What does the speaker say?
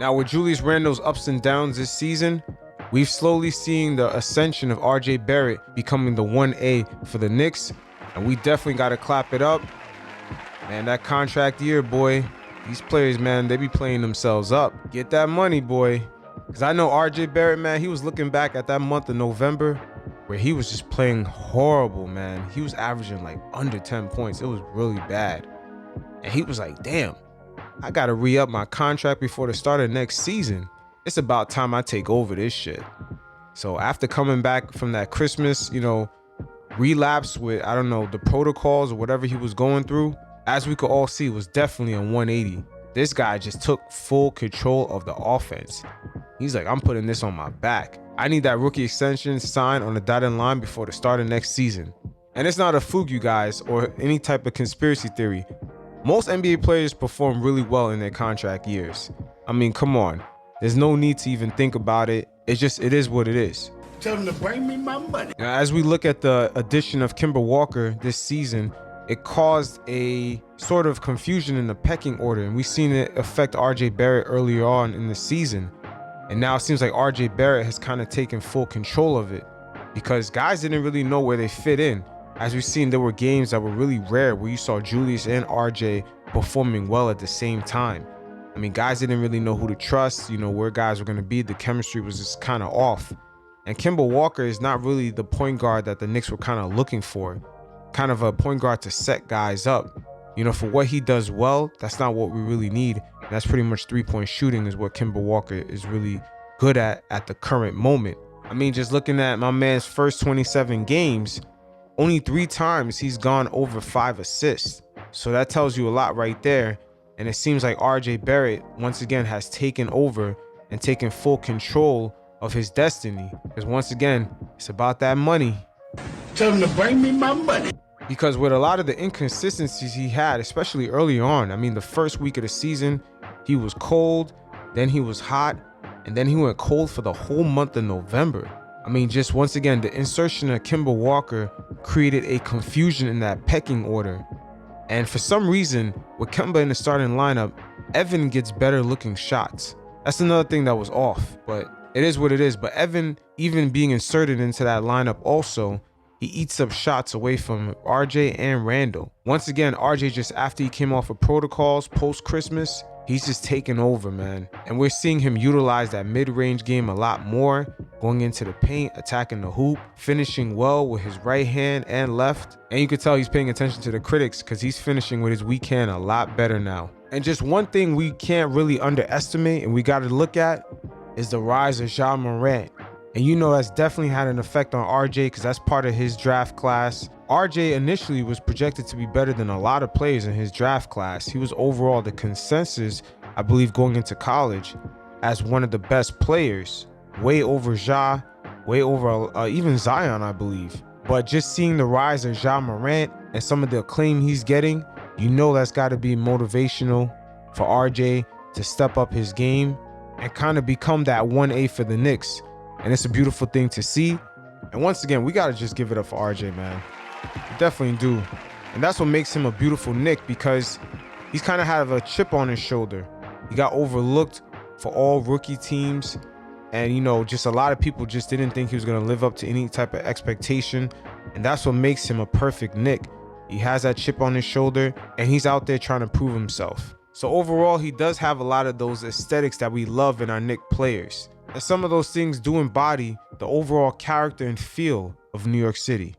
Now, with Julius Randle's ups and downs this season, we've slowly seen the ascension of RJ Barrett becoming the 1A for the Knicks, and we definitely got to clap it up. Man, that contract year, boy, these players, man, they be playing themselves up. Get that money, boy. Because I know RJ Barrett, man, he was looking back at that month of November where he was just playing horrible, man. He was averaging like under 10 points. It was really bad. And he was like, damn, I got to re-up my contract before the start of next season. It's about time I take over this shit. So after coming back from that Christmas, relapse with, I don't know, the protocols or whatever he was going through, as we could all see, was definitely a 180. This guy just took full control of the offense. He's like, I'm putting this on my back. I need that rookie extension signed on the dotted line before the start of next season. And it's not a fluke, you guys, or any type of conspiracy theory. Most NBA players perform really well in their contract years. I mean, come on. There's no need to even think about it. It is what it is. Tell them to bring me my money. Now, as we look at the addition of Kemba Walker this season, it caused a sort of confusion in the pecking order, and we've seen it affect RJ Barrett earlier on in the season. And now it seems like RJ Barrett has kind of taken full control of it because guys didn't really know where they fit in. As we've seen, there were games that were really rare where you saw Julius and RJ performing well at the same time. I mean, guys didn't really know who to trust, where guys were going to be. The chemistry was just kind of off. And Kemba Walker is not really the point guard that the Knicks were kind of looking for. Kind of a point guard to set guys up. For what he does well, that's not what we really need. And that's pretty much three-point shooting is what Kemba Walker is really good at the current moment. I mean, just looking at my man's first 27 games, only 3 times he's gone over 5 assists. So that tells you a lot right there. And it seems like RJ Barrett, once again, has taken over and taken full control of his destiny. Because once again, it's about that money. Tell them to bring me my money. Because with a lot of the inconsistencies he had, especially early on, I mean, the first week of the season, he was cold, then he was hot, and then he went cold for the whole month of November. I mean, just once again, the insertion of Kemba Walker created a confusion in that pecking order. And for some reason, with Kemba in the starting lineup, Evan gets better looking shots. That's another thing that was off, but it is what it is. But Evan, even being inserted into that lineup also, he eats up shots away from RJ and Randle. Once again, RJ, just after he came off of protocols post-Christmas, he's just taken over, man. And we're seeing him utilize that mid-range game a lot more, going into the paint, attacking the hoop, finishing well with his right hand and left. And you can tell he's paying attention to the critics because he's finishing with his weak hand a lot better now. And just one thing we can't really underestimate and we got to look at is the rise of Ja Morant. And that's definitely had an effect on RJ because that's part of his draft class. RJ initially was projected to be better than a lot of players in his draft class. He was overall the consensus, I believe, going into college as one of the best players, way over Ja, way over even Zion, I believe. But just seeing the rise of Ja Morant and some of the acclaim he's getting, that's got to be motivational for RJ to step up his game and kind of become that 1A for the Knicks. And it's a beautiful thing to see. And once again, we got to just give it up for RJ, man. We definitely do. And that's what makes him a beautiful Knick because he's kind of had a chip on his shoulder. He got overlooked for all rookie teams. And, just a lot of people just didn't think he was going to live up to any type of expectation. And that's what makes him a perfect Knick. He has that chip on his shoulder and he's out there trying to prove himself. So overall, he does have a lot of those aesthetics that we love in our Knick players. And some of those things do embody the overall character and feel of New York City.